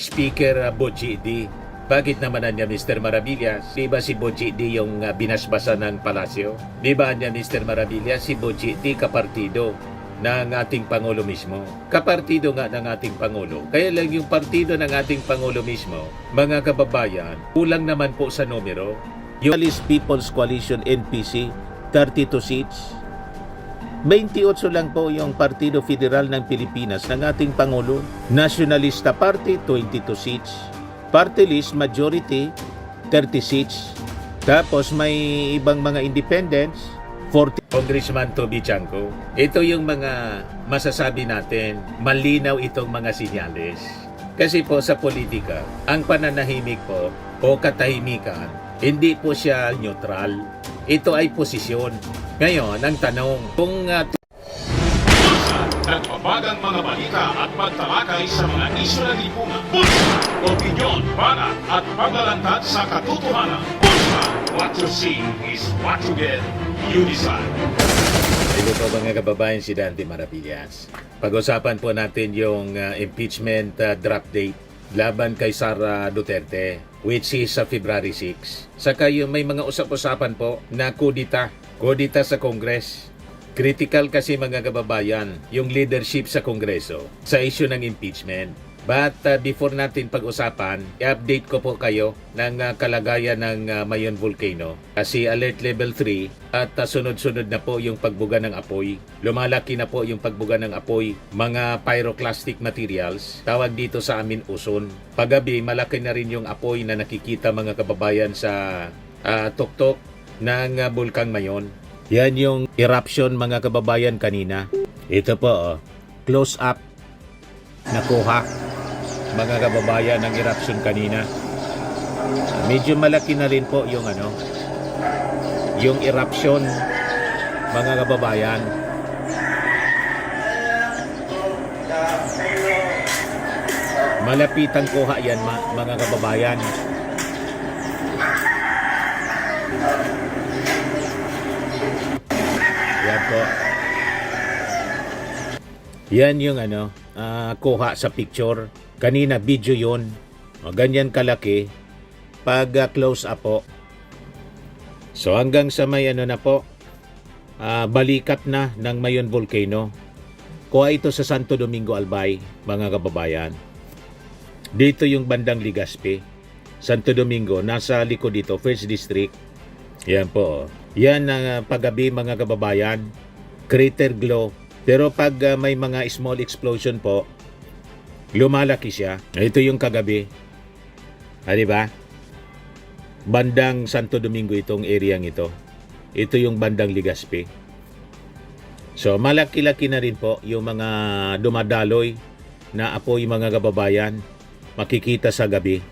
Speaker Boji D. Bakit naman niya Mr. Maravillas? Di ba si Boji D yung binasbasa ng palasyo? Di ba niya Mr. Maravillas si Boji D kapartido ng ating Pangulo mismo? Kapartido nga ng ating Pangulo. Kaya lang yung partido ng ating Pangulo mismo, mga kababayan, kulang naman po sa numero. Yung People's Coalition NPC, 32 seats. 28 lang po yung Partido Federal ng Pilipinas ng ating Pangulo. Nationalista Party, 22 seats. Party list, majority, 30 seats. Tapos may ibang mga independents, 40. Congressman Toby Chanco. Ito yung mga masasabi natin, malinaw itong mga sinyales. Kasi po sa politika, ang pananahimik po o katahimikan, hindi po siya neutral. Ito ay posisyon. Ngayon, ang tanong, kung nagbabagang mga balita at pagtalakay sa mga isyu ng lipunan. Bulsa! Opinyon, banat at paglalantad sa katotohanan. Bulsa! What you see is what you get. You decide. ito po mga kababayan, si Dante Maravillas. Pag-usapan po natin yung impeachment draft date laban kay Sara Duterte, which is sa February 6. Saka yung may mga usap-usapan po na kudita sa Congress. Critical kasi mga kababayan yung leadership sa Kongreso sa issue ng impeachment. But before natin pag-usapan, i-update ko po kayo ng kalagayan ng Mayon Volcano. Kasi alert level 3 at sunod-sunod na po yung pagbuga ng apoy. Lumalaki na po yung pagbuga ng apoy. Mga pyroclastic materials, tawag dito sa amin uson. Paggabi, malaki na rin yung apoy na nakikita mga kababayan sa tuktok ng Bulkang Mayon. Yan yung eruption mga kababayan kanina. Ito po, close up. Nakuha mga kababayan ng eruption kanina. Medyo malaki na rin po yung yung eruption mga kababayan. Malapitang kuha yan mga kababayan. Yan po. Yan yung kuha sa picture. Kanina video yun. Ganyan kalaki pag close up po. So hanggang sa may na po, balikat na ng Mayon Volcano. Kuha ito sa Santo Domingo Albay, mga kababayan. Dito yung bandang Legazpi. Santo Domingo, nasa likod dito, First District. Yan po. Yan ang paggabi mga kababayan. Crater glow. Pero pag may mga small explosion po, lumalaki siya. Ito yung kagabi. Diba? Bandang Santo Domingo itong areang ito. Ito yung bandang Legazpi. So malaki-laki na rin po yung mga dumadaloy na apoy mga kababayan. Makikita sa gabi.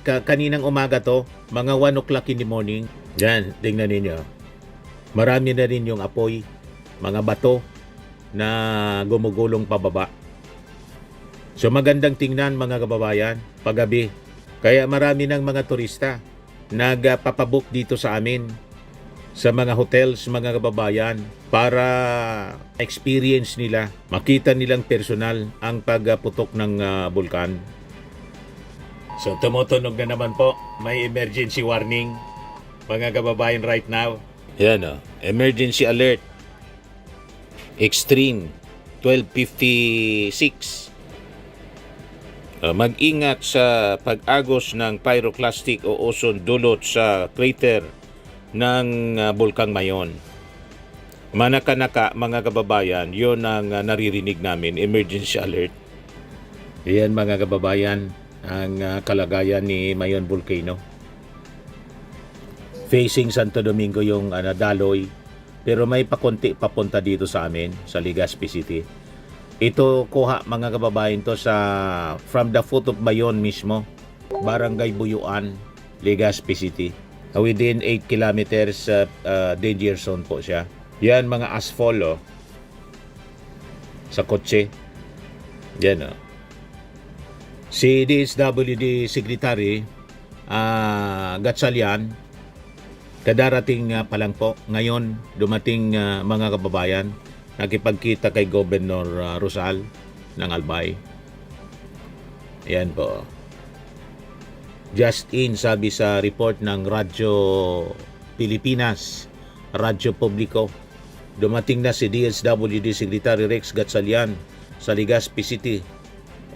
Kaninang umaga to, mga 1 o'clock in the morning. Yan, tingnan ninyo. Marami na rin yung apoy, mga bato na gumugulong pababa. So magandang tingnan mga kababayan, paggabi. Kaya marami ng mga turista nagpapabook dito sa amin sa mga hotels mga kababayan para experience nila, makita nilang personal ang pagputok ng bulkan. So tumutunog na naman po, may emergency warning mga kababayan right now. Yan emergency alert. Extreme 1256. Mag-ingat sa pag-agos ng pyroclastic o ozone dulot sa crater ng Bulkang Mayon. Manaka-naka mga kababayan, yun ang naririnig namin, emergency alert. Yan mga kababayan, ang kalagayan ni Mayon Volcano. Facing Santo Domingo yung daloy, pero may pakunti papunta dito sa amin, sa Legazpi City. Ito kuha mga kababayan to from the foot of Mayon mismo, Barangay Buyuan, Legazpi City. Within 8 kilometers danger zone po siya. Yan mga asphalt sa kotse. Yan Si DSWD Secretary Gatchalian, kadarating pa lang po. Ngayon dumating mga kababayan. Nakipagkita kay Governor Rosal ng Albay. Ayan po. Just in, sabi sa report ng Radyo Pilipinas, Radyo Publiko, dumating na si DSWD Secretary Rex Gatchalian sa Legazpi City,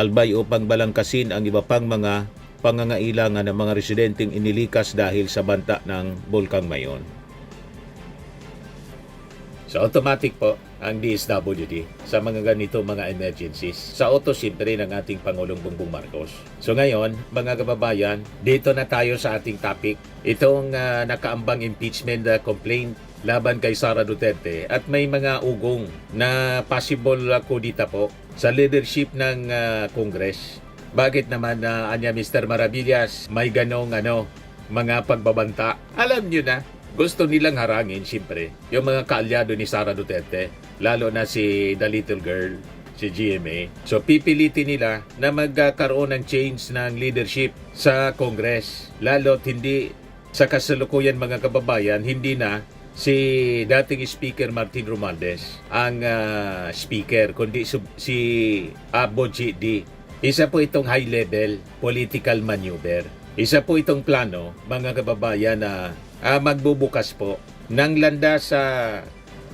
Albay upang balangkasin ang iba pang mga pangangailangan ng mga residenteng inilikas dahil sa banta ng Bulkang Mayon. So automatic po ang DSWD sa mga ganito mga emergencies. Sa auto siyempre ng ating Pangulong Bongbong Marcos. So ngayon, mga kababayan, dito na tayo sa ating topic. Itong nakaambang impeachment complaint laban kay Sara Duterte at may mga ugong na possible kudita po sa leadership ng Congress. Bakit naman anya Mr. Maravillas may ganong mga pagbabanta? Alam nyo na, gusto nilang harangin siyempre yung mga kaalyado ni Sara Duterte, lalo na si the little girl, si GMA. So pipilitin nila na magkaroon ng change ng leadership sa Congress, lalo't hindi sa kasalukuyan mga kababayan, hindi na si dating Speaker Martin Romualdez ang speaker, kundi si Boji D. Isa po itong high level political maneuver. Isa po itong plano mga kababayan na magbubukas po ng landas sa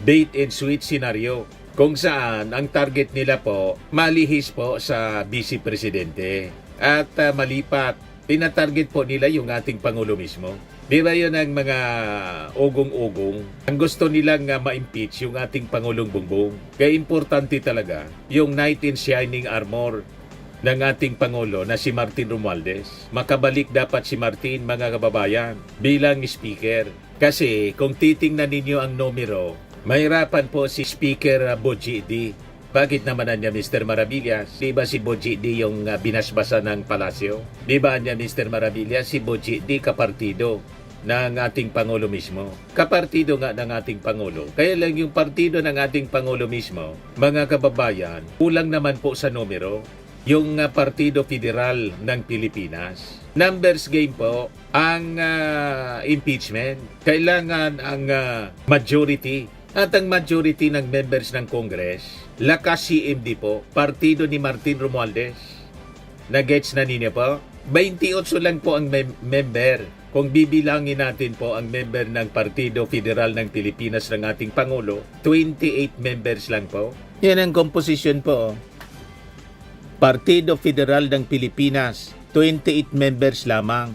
bait and switch scenario kung saan ang target nila po malihis po sa Vice Presidente at malipat. Pinatarget po nila yung ating Pangulo mismo. Di ba yun ang mga ugong-ugong? Ang gusto nilang ma-impeach yung ating Pangulong Bongbong. Kaya importante talaga yung knight in shining armor ng ating Pangulo na si Martin Romualdez. Makabalik dapat si Martin, mga kababayan, bilang speaker. Kasi kung titingnan ninyo ang numero, mahirapan po si Speaker Boji D. Bakit naman niya Mr. Maravillas? Di ba si Boji D yung binasbasa ng palasyo? Di ba niya Mr. Maravillas si Boji D kapartido ng ating Pangulo mismo? Kapartido nga ng ating Pangulo. Kaya lang yung partido ng ating Pangulo mismo, mga kababayan, kulang naman po sa numero yung Partido Federal ng Pilipinas. Numbers game po ang impeachment. Kailangan ang majority. At ang majority ng members ng Congress, lakas CMD po, partido ni Martin Romualdez. Nagets na ninyo po? 28 lang po ang member. Kung bibilangin natin po ang member ng Partido Federal ng Pilipinas ng ating Pangulo, 28 members lang po. Yan ang composition po. Partido Federal ng Pilipinas, 28 members lamang.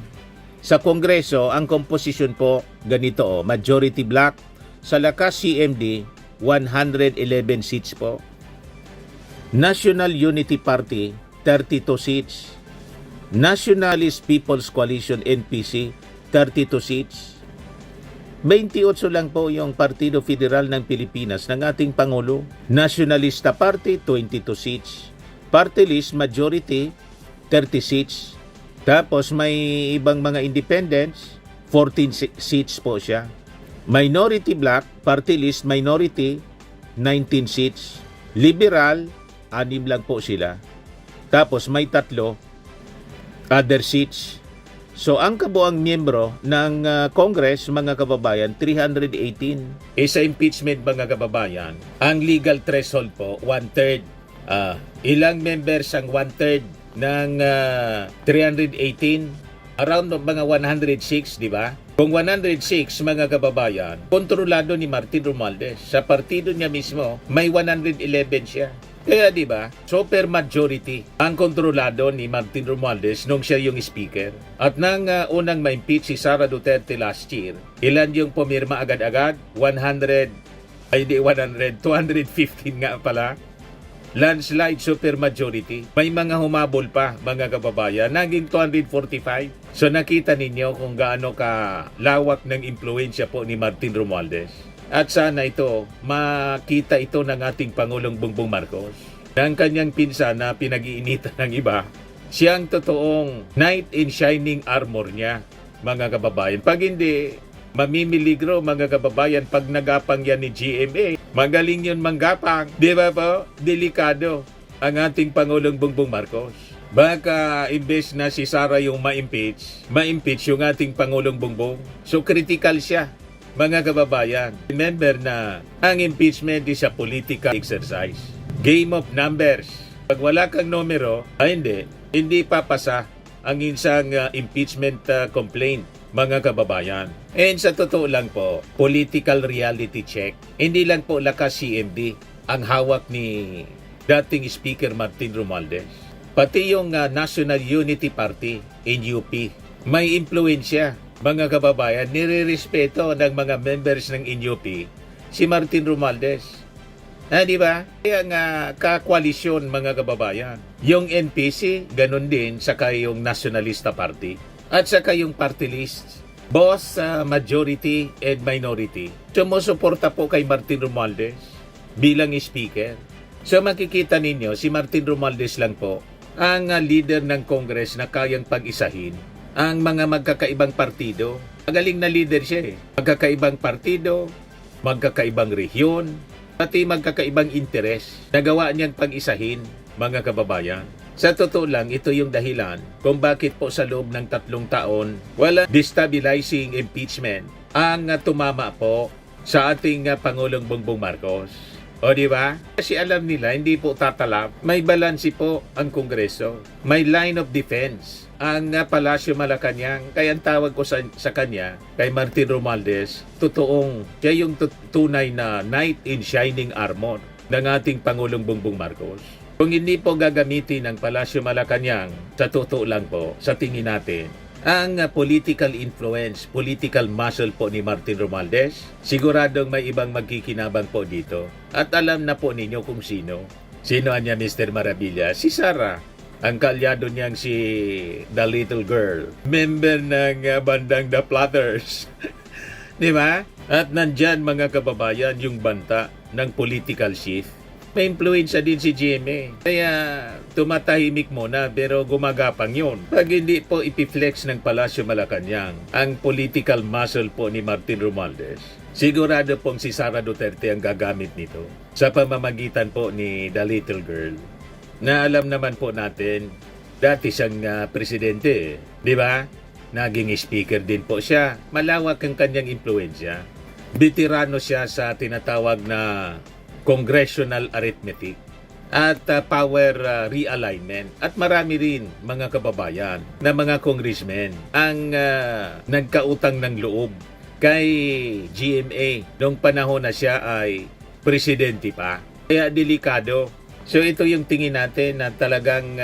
Sa Kongreso, ang composition po ganito, majority black. Sa lakas CMD, 111 seats po. National Unity Party, 32 seats. Nationalist People's Coalition, NPC, 32 seats. 28 lang po yung Partido Federal ng Pilipinas ng ating Pangulo. Nationalista Party, 22 seats. Party list majority, 30 seats. Tapos may ibang mga independents, 14 seats po siya. Minority Black, Party List Minority, 19 seats. Liberal, 6 lang po sila. Tapos may 3 other seats. So ang kabuang miyembro ng Congress, mga kababayan, 318. Sa impeachment, mga kababayan, ang legal threshold po, 1/3. Ilang members ang 1/3 ng 318? Around mga 106, di ba? Kung 106, mga kababayan, kontrolado ni Martin Romualdez. Sa partido niya mismo, may 111 siya. Kaya di ba, super majority ang kontrolado ni Martin Romualdez nung siya yung speaker. At nang unang ma-impeach si Sara Duterte last year, ilan yung pumirma agad-agad? 215 nga pala. Landslide super majority. May mga humabol pa, mga kababayan, naging 245. So nakita ninyo kung gaano ka lawak ng impluensya po ni Martin Romualdez. At sana ito, makita ito ng ating Pangulong Bongbong Marcos. Ang kanyang pinsan na pinag-iinitan ng iba, siyang totoong knight in shining armor niya, mga kababayan. Pag hindi, mamimiligro, mga kababayan, pag nagapang yan ni GMA. Magaling yun manggapang. Di ba po? Delikado ang ating Pangulong Bongbong Marcos. Baka imbes na si Sara yung ma-impeach yung ating Pangulong Bongbong. So critical siya, mga kababayan. Remember na ang impeachment is a political exercise. Game of numbers. Pag wala kang numero, hindi papasa ang isang impeachment complaint, mga kababayan. And sa totoo lang po, political reality check, hindi lang po lakas CMD ang hawak ni dating Speaker Martin Romualdez. Pati yung National Unity Party, NUP, may impluensya, mga kababayan. Nire-respeto ng mga members ng NUP si Martin Romualdez. Di ba? Kaya nga kakoalisyon, mga kababayan. Yung NPC, ganun din, saka yung Nationalista Party. At saka yung party list. Both majority and minority. Sumusuporta po kay Martin Romualdez bilang speaker. So makikita ninyo, si Martin Romualdez lang po ang leader ng Congress na kayang pag-isahin ang mga magkakaibang partido. Magaling na leader siya eh. Magkakaibang partido, magkakaibang rehiyon, pati magkakaibang interes. Nagawa niyang pag-isahin, mga kababayan. Sa totoo lang, ito yung dahilan kung bakit po sa loob ng 3 taon wala destabilizing impeachment ang tumama po sa ating Pangulong Bongbong Marcos. O di ba? Kasi alam nila, hindi po tatalab. May balansi po ang Kongreso. May line of defense ang Palasyo Malacanang. Kaya ang tawag ko sa kanya, kay Martin Romualdez, totoong siya yung tunay na knight in shining armor ng ating Pangulong Bongbong Marcos. Kung hindi po gagamitin ang Palasyo Malacanang, sa totoo lang po, sa tingin natin, ang political influence, political muscle po ni Martin Romualdez, siguradong may ibang magkikinabang po dito. At alam na po ninyo kung sino. Sino niya, Mr. Maravilla? Si Sarah. Ang kalyado niyang si The Little Girl. Member ng bandang The Platters. Di ba? At nandyan, mga kababayan, yung banta ng political shift. May influensya din si GMA. Kaya tumatahimik muna pero gumagapang yun. Pag hindi po ipiflex ng Palasyo Malacanang ang political muscle po ni Martin Romualdez, sigurado pong si Sara Duterte ang gagamit nito sa pamamagitan po ni The Little Girl. Na alam naman po natin, dati siyang presidente, di ba? Naging speaker din po siya. Malawak ang kanyang impluensya. Veterano siya sa tinatawag na congressional arithmetic at power realignment. At marami rin, mga kababayan, na mga congressmen ang nagkautang ng loob kay GMA nung panahon na siya ay presidente pa. Kaya delikado. So ito yung tingin natin na talagang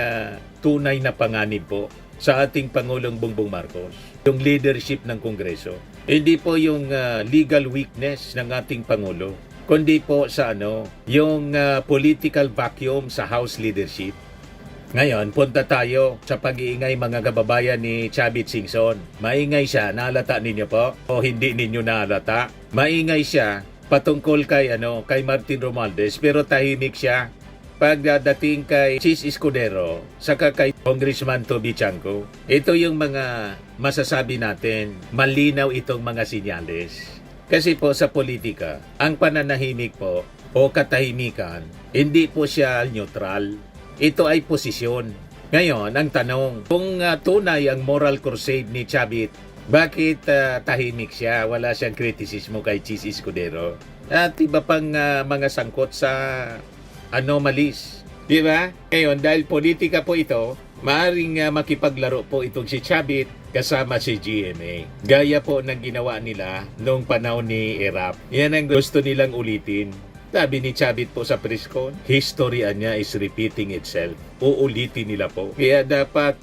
tunay na panganib po sa ating Pangulong Bongbong Marcos. Yung leadership ng Kongreso. Hindi po yung legal weakness ng ating Pangulo, kundi po sa yung political vacuum sa House leadership. Ngayon, punta tayo sa pag-iingay, mga kababayan, ni Chavit Singson. Maingay siya, naalata ninyo po? O hindi ninyo naalata? Maingay siya patungkol kay Martin Romualdez, pero tahimik siya pagdating kay Chis Escudero saka kay Congressman Toby Chanco. Ito yung mga masasabi natin, malinaw itong mga sinyales. Kasi po sa politika, ang pananahimik po o katahimikan, hindi po siya neutral. Ito ay posisyon. Ngayon, ang tanong, kung tunay ang moral crusade ni Chavit, bakit tahimik siya? Wala siyang kritisismo kay Chis Escudero. At iba pang mga sangkot sa anomalies. Di ba? Ngayon, dahil politika po ito, maaring makipaglaro po itong si Chavit kasama si GMA. Gaya po ng ginawa nila noong panahon ni Erap. Yan ang gusto nilang ulitin. Sabi ni Chavit po sa press con, history niya is repeating itself. Uulitin nila po. Kaya dapat,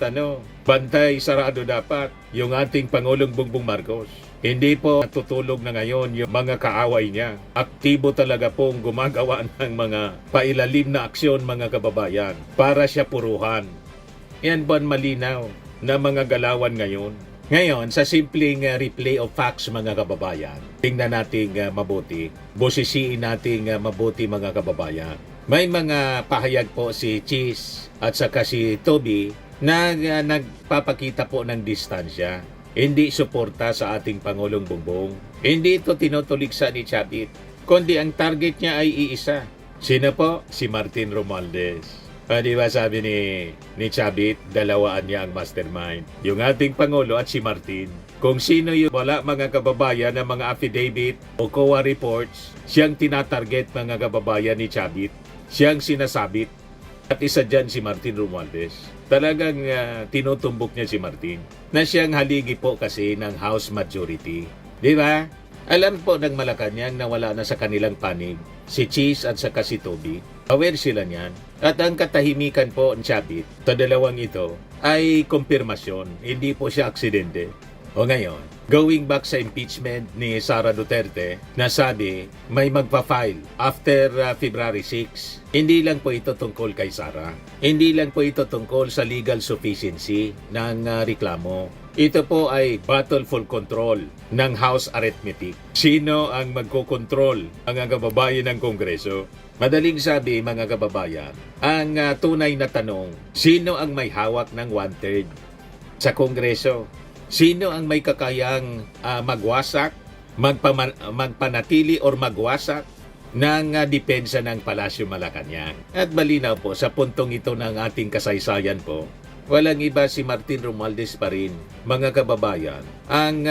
bantay, sarado dapat yung ating Pangulong Bongbong Marcos. Hindi po tutulog na ngayon yung mga kaaway niya. Aktibo talaga pong gumagawa ng mga pailalim na aksyon, mga kababayan, para siya puruhan. Yan po ang malinaw na mga galawan ngayon. Ngayon, sa simpleng replay of facts, mga kababayan, tingnan natin mabuti, bosisiin natin mabuti, mga kababayan. May mga pahayag po si Chis at saka si Toby na nagpapakita po ng distansya. Hindi suporta sa ating Pangulong Bongbong. Hindi ito tinutuligsa ni Chavit, kundi ang target niya ay iisa. Sino po? Si Martin Romualdez. Di ba sabi ni Chavit, dalawaan niya ang mastermind. Yung ating Pangulo at si Martin. Kung sino yung wala, mga kababayan, ng mga affidavit o COA reports, siyang tinatarget, mga kababayan, ni Chavit. Siyang sinasabit. At isa dyan si Martin Romualdez. Talagang tinutumbok niya si Martin na siyang haligi po kasi ng House majority. Di ba? Alam po ng Malacanang na wala na sa kanilang panig si Cheese at saka si Toby. Aware sila niyan. At ang katahimikan po ng Chavit sa dalawang ito ay kumpirmasyon. Hindi po siya aksidente. O ngayon, going back sa impeachment ni Sara Duterte, nasabi may magpa-file after February 6. Hindi lang po ito tungkol kay Sara. Hindi lang po ito tungkol sa legal sufficiency ng reklamo. Ito po ay battle for control ng House Arithmetic. Sino ang magkokontrol ang kababayan ng Kongreso? Madaling sabi mga kababayan, ang tunay na tanong, sino ang may hawak ng 1/3 sa Kongreso? Sino ang may kakayang magwasak, magpanatili or magwasak ng depensa ng Palasyo Malacanang? At malinaw po sa puntong ito ng ating kasaysayan po, walang iba si Martin Romualdez pa rin, mga kababayan, ang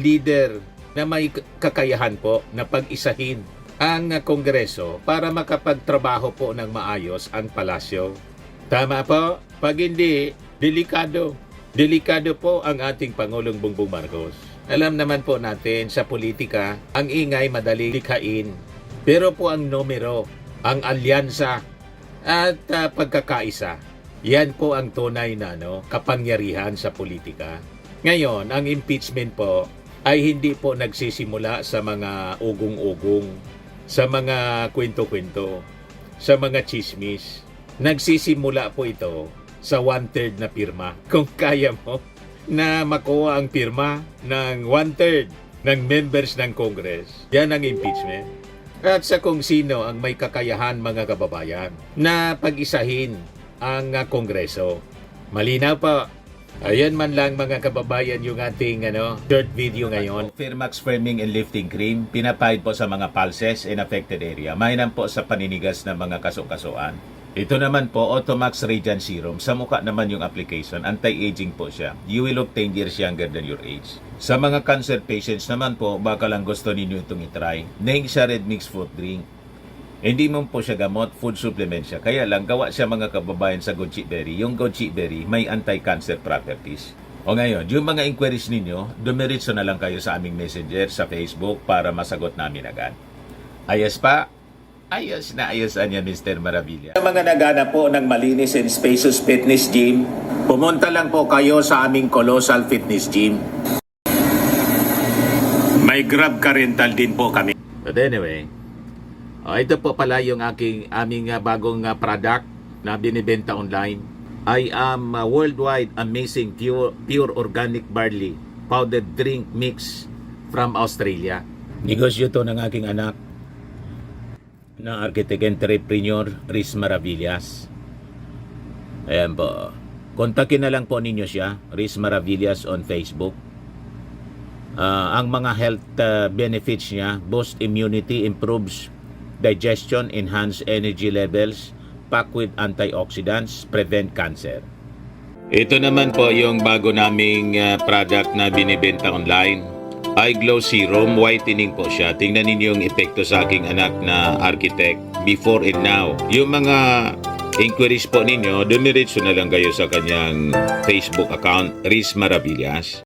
leader na may kakayahan po na pag-isahin ang Kongreso para makapagtrabaho po ng maayos ang Palasyo. Tama po? Pag hindi, delikado. Delikado po ang ating Pangulong Bongbong Marcos. Alam naman po natin sa politika, ang ingay madali likhain. Pero po ang numero, ang alyansa at pagkakaisa, yan po ang tunay na kapangyarihan sa politika. Ngayon, ang impeachment po ay hindi po nagsisimula sa mga ugong-ugong, sa mga kwento-kwento, sa mga chismis. Nagsisimula po ito sa 1/3 na pirma. Kung kaya mo na makuha ang pirma ng 1/3 ng members ng Congress, yan ang impeachment. At sa kung sino ang may kakayahan mga kababayan na pag-isahin ang Kongreso. Malinaw po. Ayan man lang mga kababayan yung ating short video ngayon. Firmax Firming and Lifting Cream, pinapahid po sa mga pulses in affected area. Mainam po sa paninigas ng mga kaso-kasuan. Ito naman po, Automax Radiant Serum. Sa mukha naman yung application, anti-aging po siya. You will look 10 years younger than your age. Sa mga cancer patients naman po, baka lang gusto ninyo itong itry. Neng siya red mixed fruit drink. Hindi mo po siya gamot, food supplement siya. Kaya lang, gawa siya mga kababayan sa goji berry. Yung goji berry, may anti-cancer properties. O ngayon, yung mga inquiries ninyo, dumiritso na lang kayo sa aming messenger sa Facebook para masagot namin agad. Ayos pa? Ayos na ayos niya, Mr. Maravilla. Sa mga naghanap po ng malinis and spacious fitness gym, pumunta lang po kayo sa aming Colossal Fitness Gym. May Grab car rental din po kami. But anyway, ito po pala yung aming bagong product na binibenta online. I am worldwide amazing pure organic barley powdered drink mix from Australia. Negosyo to ng aking anak na architect entrepreneur Riz Maravillas. Ayan po. Kontakin na lang po ninyo siya, Riz Maravillas on Facebook. Ang mga health benefits niya, boost immunity, improves digestion, enhance energy levels, packed with antioxidants, prevent cancer. Ito naman po yung bago naming product na binibenta online. Eye Glow Serum, whitening po siya. Tingnan ninyo yung epekto sa aking anak na architect before and now. Yung mga inquiries po ninyo, dumiretso na lang kayo sa kanyang Facebook account, Riz Maravillas.